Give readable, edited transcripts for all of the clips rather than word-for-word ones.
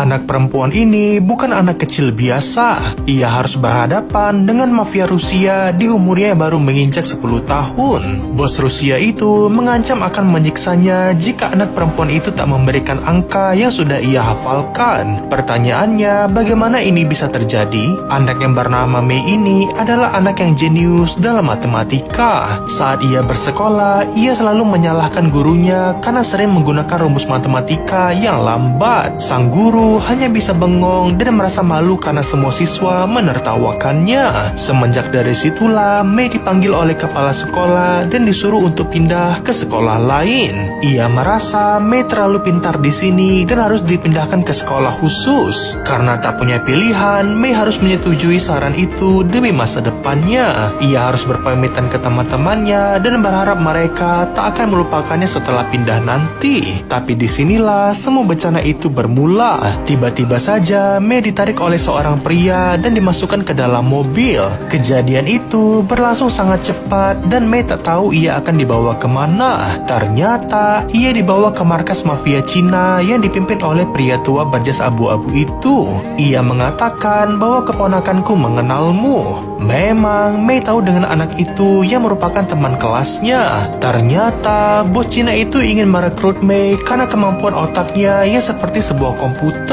Anak perempuan ini bukan anak kecil biasa. Ia harus berhadapan dengan mafia Rusia di umurnya yang baru menginjak 10 tahun. Bos Rusia itu mengancam akan menyiksanya jika anak perempuan itu tak memberikan angka yang sudah ia hafalkan. Pertanyaannya, bagaimana ini bisa terjadi? Anak yang bernama Mei ini adalah anak yang jenius dalam matematika. Saat ia bersekolah, ia selalu menyalahkan gurunya karena sering menggunakan rumus matematika yang lambat. Sang guru hanya bisa bengong dan merasa malu karena semua siswa menertawakannya. Semenjak dari situlah, Mei dipanggil oleh kepala sekolah dan disuruh untuk pindah ke sekolah lain. Ia merasa Mei terlalu pintar di sini dan harus dipindahkan ke sekolah khusus. Karena tak punya pilihan, Mei harus menyetujui saran itu demi masa depannya. Ia harus berpamitan ke teman-temannya dan berharap mereka tak akan melupakannya setelah pindah nanti. Tapi disinilah semua bencana itu bermula. Tiba-tiba saja Mei ditarik oleh seorang pria dan dimasukkan ke dalam mobil. Kejadian itu berlangsung sangat cepat dan Mei tak tahu ia akan dibawa kemana. Ternyata ia dibawa ke markas mafia Cina yang dipimpin oleh pria tua berjas abu-abu itu. Ia mengatakan bahwa keponakanku mengenalmu. Memang Mei tahu dengan anak itu yang merupakan teman kelasnya. Ternyata bos Cina itu ingin merekrut Mei karena kemampuan otaknya yang seperti sebuah komputer.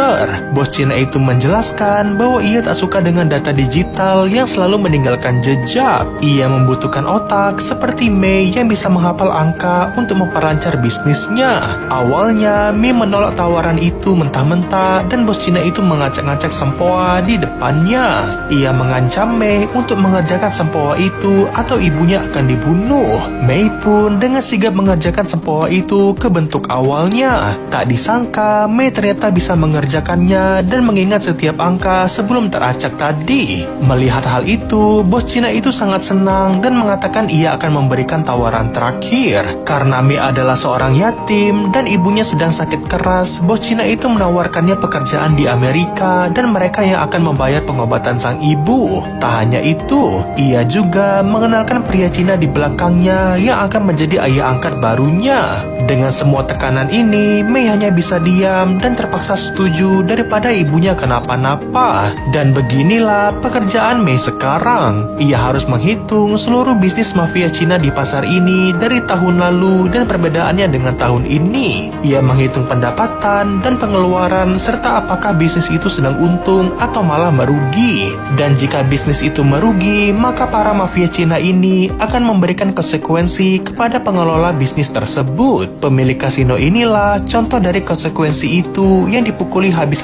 Bos Cina itu menjelaskan bahwa ia tak suka dengan data digital yang selalu meninggalkan jejak. Ia membutuhkan otak seperti Mei yang bisa menghafal angka untuk memperlancar bisnisnya. Awalnya Mei menolak tawaran itu mentah-mentah dan bos Cina itu mengacak-ngacak sempoa di depannya. Ia mengancam Mei untuk mengerjakan sempoa itu atau ibunya akan dibunuh. Mei pun dengan sigap mengerjakan sempoa itu ke bentuk awalnya. Tak disangka Mei ternyata bisa mengerjakannya dan mengingat setiap angka sebelum teracak tadi. Melihat hal itu, bos Cina itu sangat senang dan mengatakan ia akan memberikan tawaran terakhir. Karena Mei adalah seorang yatim dan ibunya sedang sakit keras, bos Cina itu menawarkannya pekerjaan di Amerika dan mereka yang akan membayar pengobatan sang ibu. Tak hanya itu, ia juga mengenalkan pria Cina di belakangnya yang akan menjadi ayah angkat barunya. Dengan semua tekanan ini, Mei hanya bisa diam dan terpaksa setuju daripada ibunya kenapa-napa. Dan beginilah pekerjaan Mei sekarang. Ia harus menghitung seluruh bisnis mafia Cina di pasar ini dari tahun lalu dan perbedaannya dengan tahun ini. Ia menghitung pendapatan dan pengeluaran serta apakah bisnis itu sedang untung atau malah merugi. Dan jika bisnis itu merugi, maka para mafia Cina ini akan memberikan konsekuensi kepada pengelola bisnis tersebut. Pemilik kasino inilah contoh dari konsekuensi itu yang dipukuli habis